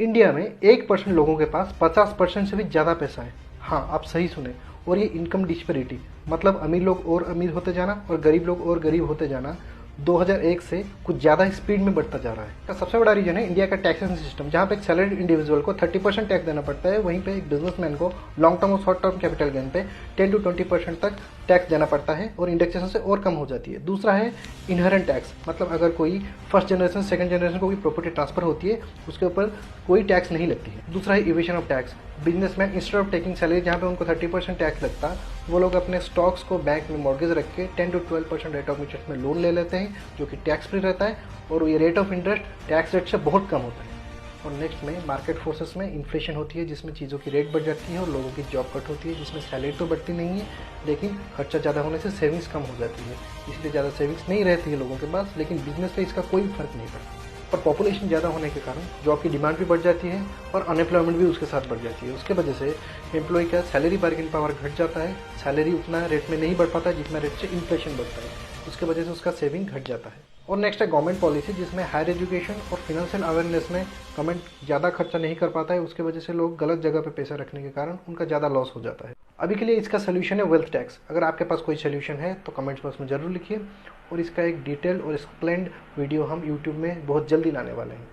India में 1% लोगों के पास 50% से भी ज़्यादा पैसा है। हाँ, आप सही सुने। और ये इनकम डिस्पेरिटी, मतलब अमीर लोग और अमीर होते जाना और गरीब लोग और गरीब होते जाना 2001 से कुछ ज़्यादा स्पीड में बढ़ता जा रहा है। इसका सबसे बड़ा रीजन है इंडिया का टैक्सेशन सिस्टम, जहाँ पे एक सैलरीड इंडिविजुअल को 30% टैक्स देना पड़ता है, वहीं पे एक बिजनेसमैन को लॉन्ग टर्म और शॉर्ट टर्म कैपिटल गेन पे 10 to 20% तक टैक्स देना पड़ता है और इंडेक्सेशन से और कम हो जाती है। दूसरा है इनहेरेंट टैक्स, मतलब अगर कोई फर्स्ट जनरेशन सेकंड जनरेशन को कोई प्रॉपर्टी ट्रांसफर होती है उसके ऊपर कोई टैक्स नहीं लगती है। दूसरा है evasion of tax, businessman instead of taking salary जहाँ पे उनको 30% टैक्स लगता, वो लोग अपने स्टॉक्स को बैंक में मॉर्गेज रख के 10 to 12% रेट ऑफ इंटरेस्ट में लोन ले लेते हैं, जो कि टैक्स फ्री रहता है और ये rate of interest tax rate से बहुत कम होता है। और नेक्स्ट में मार्केट फोर्सेस में इन्फ्लेशन होती है, जिसमें चीज़ों की रेट बढ़ जाती है और लोगों की जॉब कट होती है, जिसमें सैलरी तो बढ़ती नहीं है लेकिन खर्चा ज़्यादा होने से सेविंग्स कम हो जाती है, इसलिए ज़्यादा सेविंग्स नहीं रहती है लोगों के पास, लेकिन बिजनेस पे इसका कोई फर्क नहीं पड़ता। और पॉपुलेशन ज़्यादा होने के कारण जॉब की डिमांड भी बढ़ जाती है और अनएम्प्लॉयमेंट भी उसके साथ बढ़ जाती है। उसके वजह से एम्प्लॉय का सैलरी बार्गेन पावर घट जाता है, सैलरी उतना रेट में नहीं बढ़ पाता जितना रेट से इन्फ्लेशन बढ़ता है, उसके वजह से उसका सेविंग घट जाता है। और नेक्स्ट है गवर्नमेंट पॉलिसी, जिसमें हायर एजुकेशन और फिनेंशियल अवेयरनेस में गवर्नमेंट ज़्यादा खर्चा नहीं कर पाता है, उसके वजह से लोग गलत जगह पे पैसा रखने के कारण उनका ज़्यादा लॉस हो जाता है। अभी के लिए इसका सोल्यूशन है वेल्थ टैक्स। अगर आपके पास कोई सोल्यूशन है तो कमेंट्स बॉक्स में ज़रूर लिखिए और इसका एक डिटेल और एक्सप्लेन्ड वीडियो हम यूट्यूब में बहुत जल्दी लाने वाले हैं।